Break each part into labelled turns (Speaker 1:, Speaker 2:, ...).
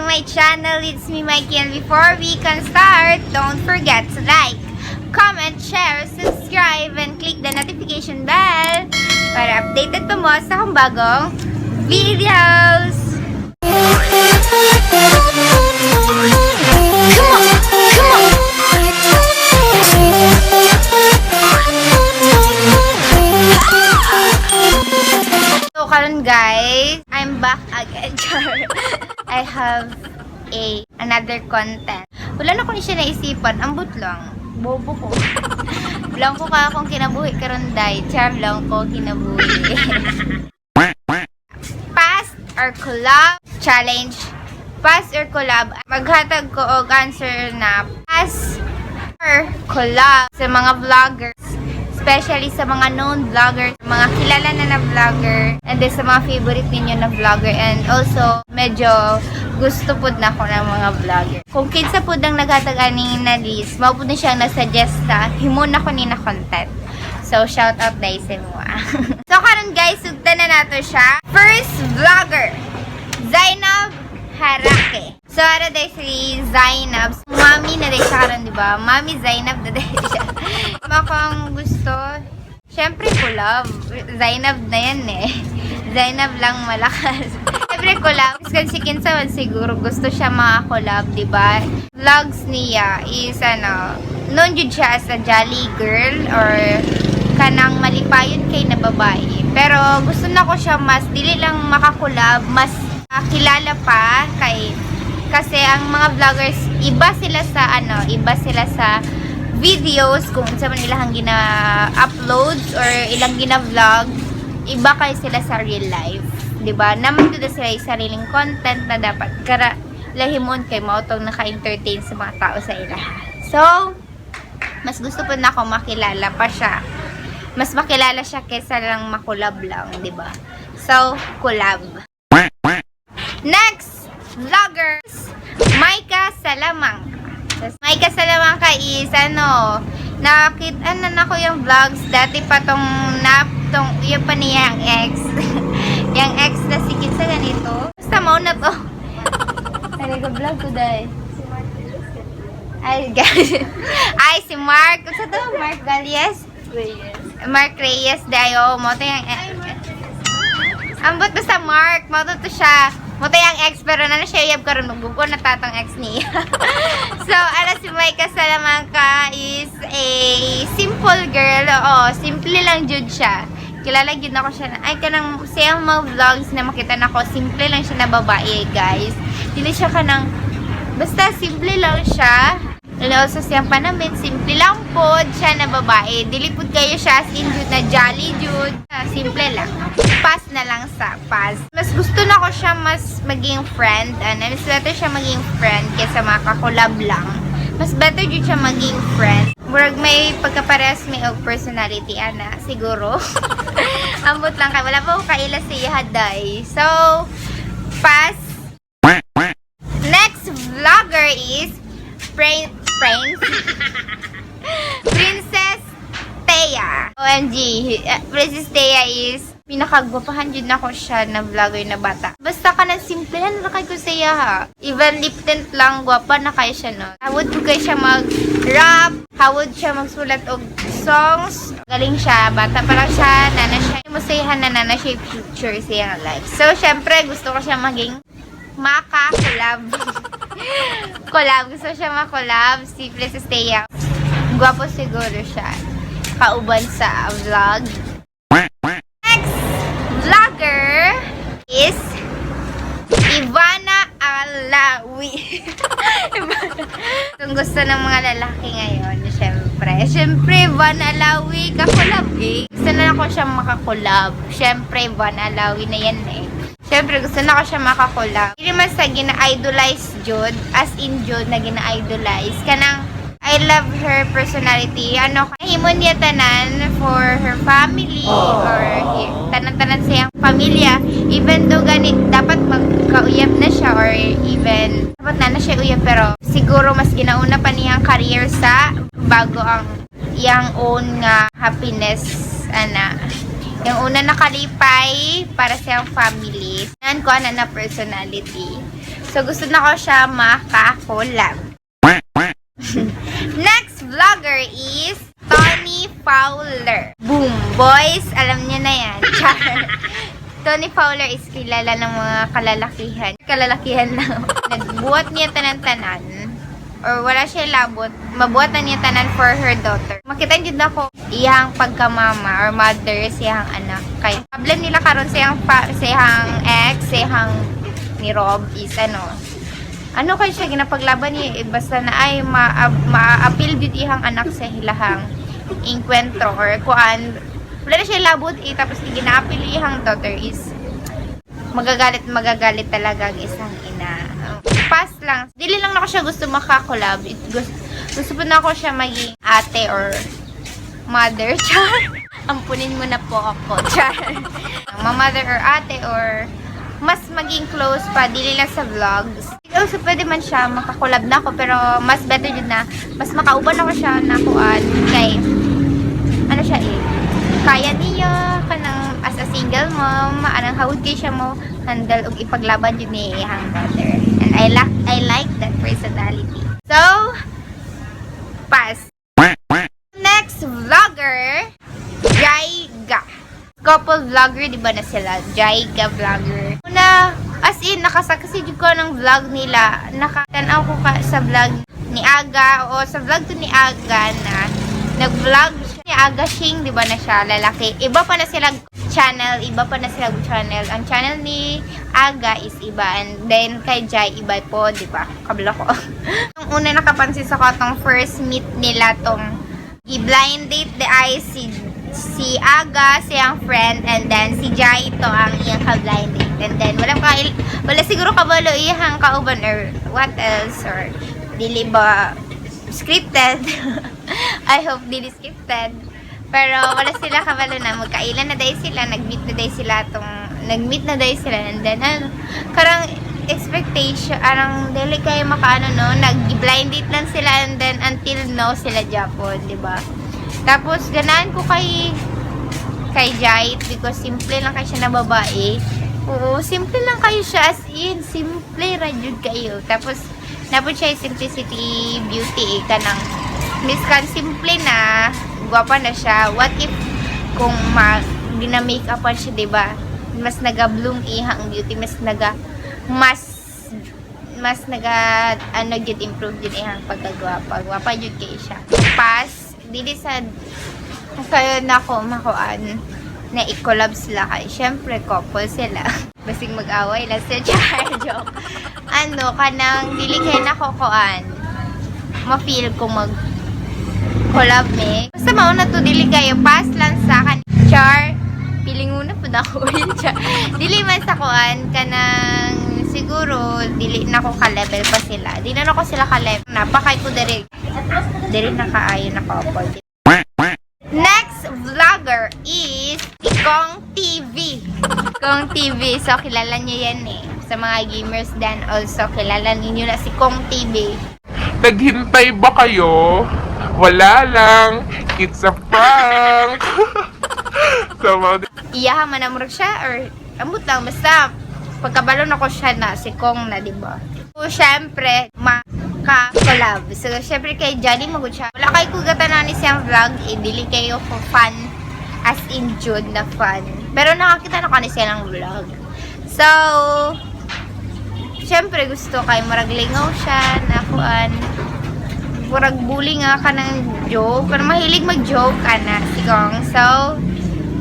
Speaker 1: my channel. It's me, Mikey, and before we can start, don't forget to like, comment, share, subscribe, and click the notification bell para updated pa mo sa akong bagong videos. So, karon guys, I'm back again. I have another content. Wala na ko ni siya naisipan. Ambot lang. Bobo ko. Blanco ka akong kinabuhi karon day. Char lang ko kinabuhi. Past or collab challenge. Past or collab. Maghatag ko og answer na past or collab sa mga vloggers. Especially sa mga known vloggers, mga kilala na vlogger, and then sa mga favorite ninyo na vlogger, and also medyo gusto po na ako ng mga vlogger. Kung kinsa po dang naghatag-ani na list, mao po na siyang nasuggest sa himon ako ni na content. So, shout out dahil sa mga. So, karon guys, sugdan na nato siya. First vlogger, Zainab Harake. So, ara dahil si Zainab. Mami na dahil siya karon, diba? Mami Zainab na dahil siya. Makang gusto, syempre collab. Zainab na yan eh. Zainab lang malakas. Syempre collab. Kasi kinsa man siguro gusto siya maka-collab, diba? Vlogs niya is known yun siya as a jolly girl or kanang malipayon kay na babae. Pero gusto na ko siya mas, dili lang maka-collab, mas kilala pa kay kasi ang mga vloggers iba sila sa videos kung saan nila hang gina-uploads or ilang gina-vlog, iba kay sila sa real life, diba? Naman doon sila yung sariling content na dapat lahimon kay mautong naka-entertain sa mga tao sa ilaha. So, mas gusto po na ako makilala pa siya. Mas makilala siya kesa lang makulab lang, diba? So, collab. Next, vloggers, Maika Salamangka. Maika Salamangka is nakita na ko yung vlogs dati pa yung pa niya yung ex. Yung ex na sikit sa ganito. Basta mo na to. Vlog ko dahil. Ay, guys. Ay, si Mark. Kung sa to? Mark Galias? Mark Reyes. Dayo. Mo to yung ex. Ambot to sa Mark. Mo to siya. Muta yung ex, pero na siya iyab karon magbuko na tatang ex niya. So, si Maika Salamangka is a simple girl. Oo, simple lang jud siya. Kilala jud ako siya. Ay, kanang siyang mga vlogs na makita na ko, simple lang siya na babae, guys. Dili siya kanang, basta simple lang siya. And also siyang panamit, simple lang po siya na babae. Dili po kayo siya as in jud na jolly jud. Simple lang. Pass na lang sa pass. Mas gusto na ko siya mas maging friend. Mas better siya maging friend kaysa makakulab lang. Mas better jud siya maging friend. Murag may pagkaparehas may og personality, siguro. Ambot lang kay wala pa ko kaila siya haday. So, pass. Next vlogger is Princess Thea. OMG. Princess Thea is pinakagwapahan dyan ako siya na vlogger na bata. Basta ka na simple na nakay ko siya ha. Even lip tint lang, gwapa na kayo siya no. Hawod ko kayo siya mag-rap. Hawod siya magsulat og songs. Galing siya. Bata pa lang siya. Nana siya. Musayahan na nana siya future siya life. So, syempre gusto ko siya maging maka-collab. Collab. Gusto siya makolab si Princess Thea. Gwapo siguro siya. Kauban sa vlog. Next vlogger is Ivana Alawi. Itong gusto ng mga lalaki ngayon, syempre Ivana Alawi kakolab eh. Gusto na ako siya makakolab. Syempre Ivana Alawi na yan eh. Siyempre, gusto na ko siya makakulab. Hindi man sa gina-idolize jud, as in jud na gina-idolize. Kanang, I love her personality. Kahimon niya tanan for her family or tanan-tanan siyang pamilya. Even though dapat magkauyab na siya or even dapat na siya uyab, pero siguro mas ginauna pa niyang career sa bago ang yang own nga happiness, Yung una nakalipay para sa family. is nan ko na personality. So gusto na ko siya maka-collab. Next vlogger is Tony Fowler. Boom! Boys, alam niyo na yan. Tony Fowler is kilala ng mga kalalakihan. Kalalakihan lang. Nagbuhat niya tanan-tanan. Or wala siya labot. Mabuhatan niya tanan for her daughter. Makita niyo na ko iyang pagkamama or mother siyang anak. Kaya problem nila karon siyang ex, siyang ni Rob is ano kayo siya ginapaglaban niya basta na ay ma-appeal dito iyang anak sa hilahang inkwentro or kuan wala na siya labot tapos gina-appeal iyang daughter is magagalit talaga ang isang ina. Pass lang. Dili lang na ko siya gusto makakolab. Gusto po na ako siya maging ate or mother. Char. Ampunin mo na po ako. Char. Mother or ate or mas maging close pa. Dili lang sa vlogs. So pwede man siya makakolab na ako pero mas better din na mas makauban ako siya na kuan kay ano siya kaya niya kanang as a single mom anang hawid kay siya mo handle og ipaglaban yun ni iyang daughter. And I like that personality. So, pass. Next vlogger, Jaiga. Couple vlogger, di ba na sila? Jaiga vlogger. Una, as in, nakasaksi ko ng vlog nila. Nakatanaw ko sa vlog ni Aga o sa vlog to ni Aga na nag-vlog siya ni Aga Shing, di ba na siya, lalaki. Iba pa na silang channel. Ang channel ni Aga is iba. And then, kay Jai, iba po, di ba? Kabla ko. Yung una nakapansin sa ko, tong first meet nila, tong i-blind date the eyes si Aga, siyang friend, and then si Jai ito ang iyang ka-blind date. And then, wala siguro kabalo iyang kauban or what else, or dili ba scripted. I hope dili scripted. Pero wala sila kabalo na magkailan na day sila, nag-meet na day sila, and then karang expectation, arang dili kayo makaano no, nag-blind date lang sila and then until now sila Japon, di ba? Tapos ganaan ko kay Jai because simple lang kayo siya na babae. Oo, simple lang kayo siya as in, simple radyod kayo. Tapos napod siya simplicity beauty kanang miskan simple na gwapa na siya. What if kung gina-makeupan siya, diba? Mas naga-bloom ihang beauty, mas gid improve din ihang pagkagwapa. Gwapa jud kay siya. Pass dili sa kayo na ko makuan na i-collab sila kay syempre couple sila. Basing mag-away lang sa joke. Kanang dili kayo na ko kuan ma-feel kung collab me. Basta mauna to dili kayo pass lang sa kan char pilinguna pud ako siya. Dili man sa kuan kanang siguro dili na ko ka-level pa sila. Di na ko sila ka-level. Napakay ko diri na kaayo na couple. Next vlogger is Kong TV. Kong TV. So kilala niyo yan sa mga gamers then also kilala niyo na si Kong TV.
Speaker 2: Naghintay ba kayo? Wala lang. It's a prank. So,
Speaker 1: iyaha man amurag siya or ambot lang basta pagkabalon ako siya na si Kong na, diba? So, syempre, maka-collab. So, syempre kay Johnny magod siya. Wala kayo kugatanan ni siyang vlog, dili kayo for fun as in June na fun. Pero nakakita na ka ni siya ng vlog. So, syempre gusto kay maraglingaw siya na kuan murag bully nga ka ng joke pero mahilig mag-joke ka na si Kong. So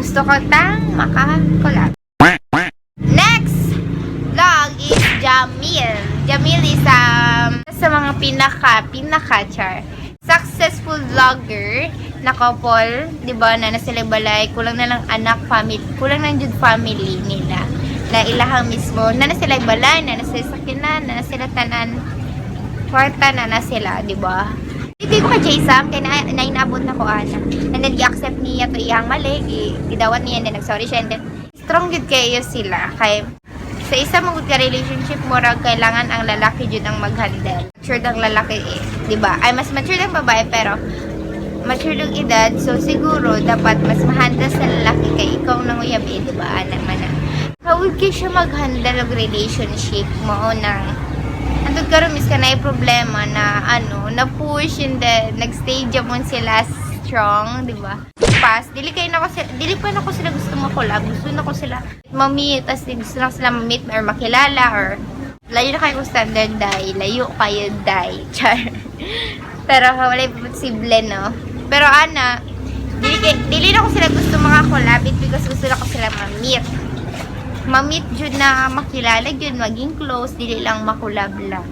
Speaker 1: gusto ko tang maka-collab. Next vlog is Jamil. Jamil is sa mga pinaka char successful vlogger na couple, di ba, na sila balay, kulang na lang anak, family, kulang na jud family nila na ilahang mismo, na sila balay, na sila sakinan, na sila tanan kwarta na sila, di ba? Hindi ko kay Jason, kaya nainabot na ko ana. And then, i-accept niya to iyang mali, gidawat niya, and then, nag-sorry siya, and then, strong good kayo sila, kay sa isa magud ka relationship mo ra kailangan ang lalaki jud ang mag-handle. Mature ang lalaki di ba? Ay mas mature ang babae pero mature ang edad, so siguro dapat mas ma-handle sa lalaki kay ikaw nang uyab di ba? Anak man na. Hawag kayo siya mag-handle og relationship mo na andun karon mis ka na problema na na push and then nag-stay mo sila strong, di ba? Pas, dili pa na ko sila gusto makulab, gusto na ko sila ma-meet, as gusto na sila ma-meet or makilala or layo na kayo standard dai, layo kayo dai. Char. Pero wala posible, no? Pero dili na ko sila gusto makakulab because gusto na ko sila ma-meet. Ma-meet jud na makilala jud, maging close, dili lang makulab lang.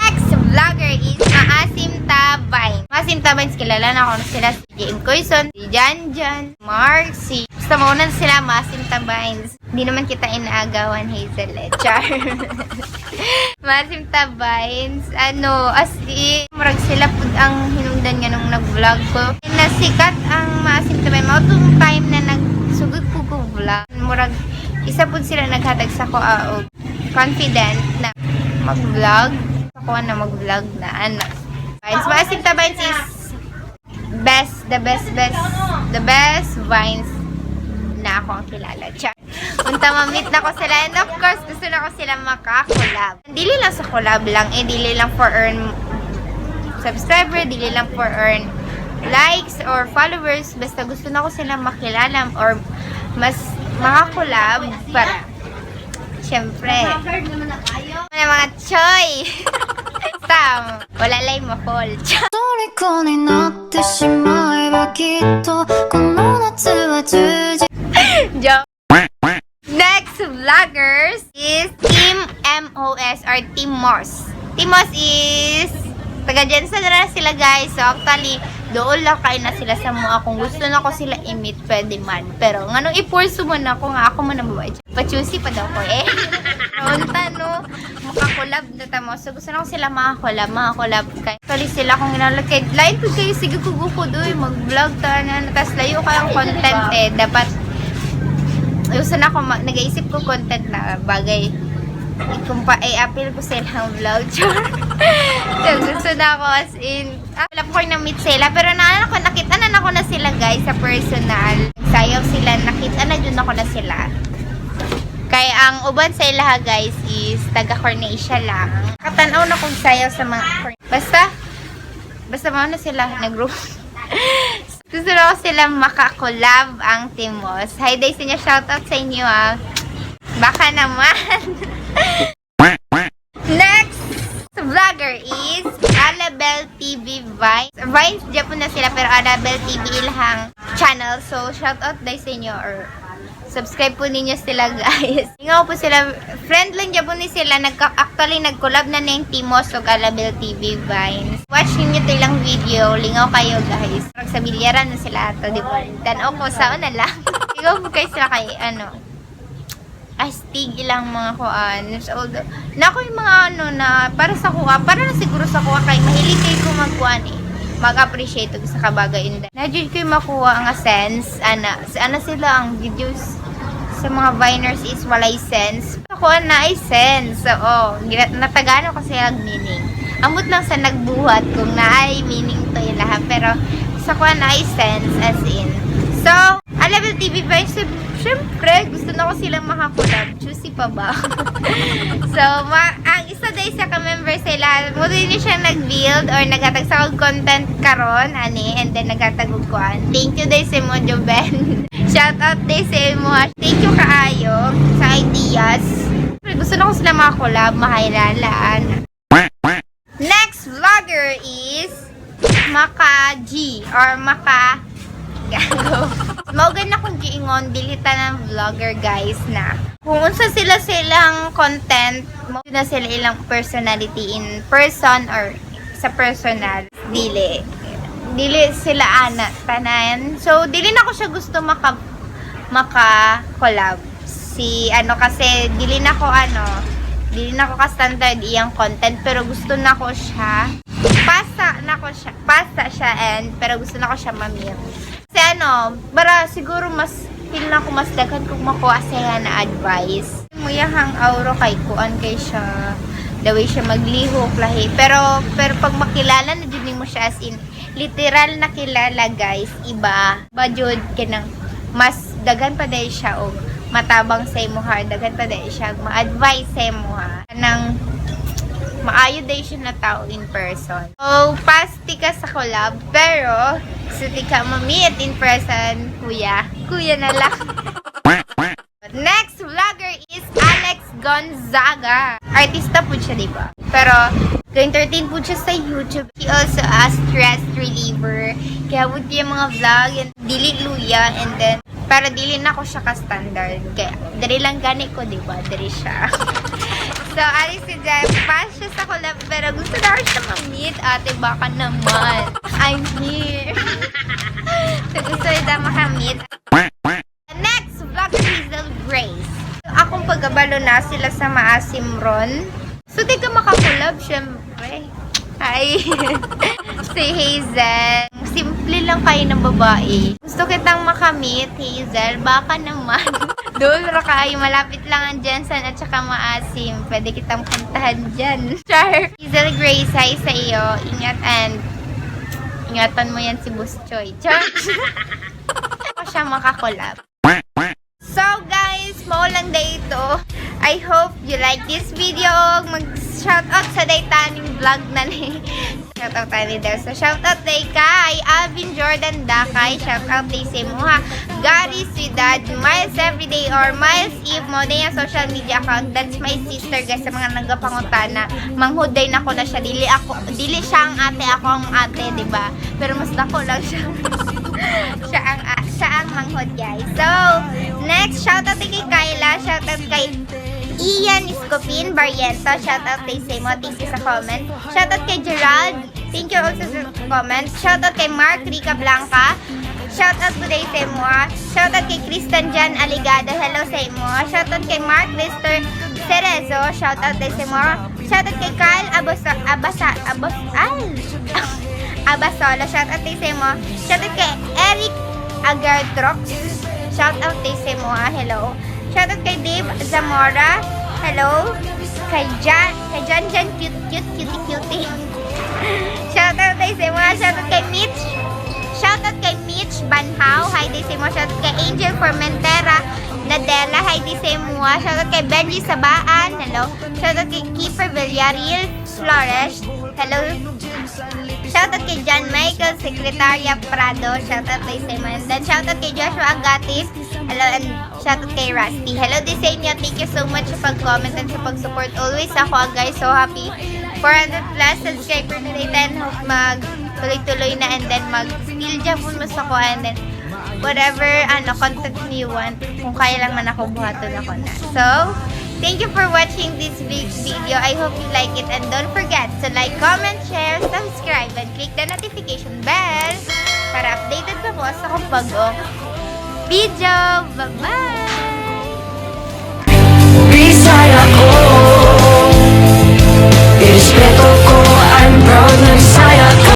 Speaker 1: Next vlogger is Maasim Tabay. Maasim Tabay, kilala na ako na sila si JM Coyson, si Janjan, Mark, si basta maunan sila Maasim Tabay. Hindi naman kita inaagawan, Hazel. Char. Maasim Tabay, as in, marag sila pud ang hinungdan nga nung nag-vlog ko. Nasikat ang Maasim Tabay. Mautong time na nagsugod ko vlog. Murag isa pud sila naghatag sa ko confident na mag-vlog. Ako na mag-vlog na Vines. Maasim Tabay is the best Vines na ako ang kilala. Char. Punta ma-meet na ko sila and of course gusto na ko sila makakolab. Dili lang sa collab lang dili lang for earn subscriber, dili lang for earn likes or followers, basta gusto na ko sila makilala or mas makakolab para syempre mga choy wala lang ma-fall.
Speaker 3: 虜になってしまえばきっとこの夏は充実
Speaker 1: Joke. Next vloggers is Team MOS or Team Moss. Team Moss is taga Jensen na sila guys. So actually, doon lang kayo na sila sa mga. Kung gusto na ko sila i-meet, pwede man. Pero nganong i-force mo na ko nga ako man ang babae. Pa-choosy pa daw ko eh. Ronta no, makakolab na tamo. So gusto na ko sila makakolab kayo. Actually sila kung ginalag kayo. Lain po kayo, sige kuguko doy. Mag-vlog ta na. Tapos layo kayong content eh. Dapat gusto na ako, nag-iisip ko content na bagay i-appeal ko silang vlog. So, gusto na ako as in, alam ko na meet sila, pero nakita na ako na sila guys sa personal. Sayaw sila, nakita na dyan ako na sila. Kaya ang uban sa ilaha guys is taga Cornecia lang. Katanaw na kong sayaw sa mga basta mo na sila nag-group. Gusto na ko sila makakolab ang Team Moss. Hi day sa inyo, shoutout sa inyo Baka naman. Next vlogger is Alabel TV Vines. Vines, Japon na sila pero Alabel TV ilhang channel. So shoutout day sa inyo or subscribe po ninyo sila guys. Lingaw po sila, friend lang Japon ni sila. Actually nag-collab na yung Team Moss o Alabel TV Vines. Watch ninyo ito ilang video. Lingaw kayo guys. Sa bilyaran na sila ito, di ba? Tanaw ko sa una lang. Lingaw po kayo sila kay astig ilang mga kuan. So, na ko yung mga na para sa kuha, para na siguro sa kuha kay mahilig kayo magkuan mag-appreciate sa kabagay inda. Na-judge ko yung makuha ang sense, sila ang videos sa mga Viners is walay sense. Ako na ay sense. So, natagano kasi ang meaning. Amot lang sa nagbuhat kung na ay meaning to yung lahat. Pero, sa kuha na ay sense as in. So, Alabel TV Vines, syempre, gusto na ko silang makakulab. Juicy pa ba? So, ang isa day sa ka-member sila, mo din siya nag-build or naghatag sa content karon and then naghatag og kuan. Thank you day sa mo, Joben. Shout out day sa mo. Thank you kaayo sa ideas. Gusto na ko sila makakulab, makilalaan. Next vlogger is Maka G or Maka Gago. Maugan na kung giingon dilita ng vlogger guys na kung unsa sila silang content mo na sila ilang personality in person or sa personal dili sila tanan. So dili na ko siya gusto maka collab si kasi dili na ko ka standard iyang content pero gusto na ko siya pasa siya pero gusto na ko siya mamir. Kasi para siguro mas feel na ko mas daghan kung makuha siya na advice. Muyahang auro kay kuan kay siya. The way siya maglihok lahi. Pero pag makilala na jud mo siya as in literal na kilala guys, iba. Ba jud kanang mas daghan pa dahil siya og matabang sa imo ha, daghan pa dahil siya ma-advise sa imo ha nang maayo dahil siya na tao in person. So, pasti ka sa collab, pero gusto di ka ma-meet in person, kuya na lang. Next vlogger is Alex Gonzaga. Artista po siya, di ba? Pero, entertain po siya sa YouTube. He also a stress reliever. Kaya po yung mga vlog, and dili luya, and then, para dili na ko siya ka-standard. Kaya, dari lang gani ko, di ba? Dari siya. So, Alex Gonzaga, pass siya sa collab, pero gusto na siya ma-meet. Ate, baka naman. I'm here. So, gusto na makamit. Next vlogger is Hazel Grace. Akong pagkabalo na sila sa Maasim Ron. So, di ka makakulab, syempre. Hi! Si Hazel. Simple lang kayo ng babae. Gusto kitang makamit, Hazel. Baka naman. Doon ra kayo. Malapit lang ang Jensen at saka Maasim. Pwede kitang puntahan dyan. Char! Hazel Grace, hi sa iyo. Ingat and ingatan mo yan si Boss Choi. Char! Ako siya makakulab. So guys, maulang day ito. I hope you like this video. Mag-shoutout sa daytaning vlog na ni. Shoutout tayo there. So shoutout day kay Alvin Jordan Dakay. Shoutout day sa Muha. Gary Ciudad, Miles Everyday or Miles Eve mo din yung social media account. That's my sister guys sa mga nagapangutana. Manghuday na ko na siya. Dili siya ang ate, ako ang ate, di ba? Pero mas dako lang siya. siya ang manghod guys. So, next, shoutout kay Kyla, shoutout kay Ian Escopin Barriento, shoutout kay Semo, thank you sa comment. Shoutout kay Gerald, thank you also sa comment. Shoutout kay Mark Rica Blanca, shoutout po kay Semo. Shoutout kay Kristen Jan Aligado, hello Semo. Shoutout kay Mark Lister Cerezo, shoutout kay Semo. Shoutout kay Kyle Abasolo, shoutout kay Semo. Shoutout kay Eric Agartrox, shoutout kay Semo, hello. Shoutout kay Dave Zamora, hello. Kay Jan, cutie. Shoutout kay Semo, shoutout kay Mitch. Shoutout kay Mitch Banhaw, hi di Semo. Shoutout kay Angel Formentera Nadella, hi di Semo. Shoutout kay Benji Sabaan, hello. Shoutout kay Kiefer Villarreal Flores, hello. Shoutout kay John Michael Secretaria Prado, shoutout kay Semo. And then shoutout kay Joshua Agatis, hello. And shoutout kay Rusty, hello di sa inyo. Thank you so much sa pag-comment and sa pag-support always. Ako guys, so happy 400 plus subscriber today. Then hope mag-tuloy-tuloy na, and then mag-still japon mo sa ko, and then whatever content you want, kung kaya lang man ako, buhaton ako na. So, thank you for watching this video. I hope you like it, and don't forget to like, comment, share, subscribe, and click the notification bell para updated ka po sa kung bagong video. Bye-bye!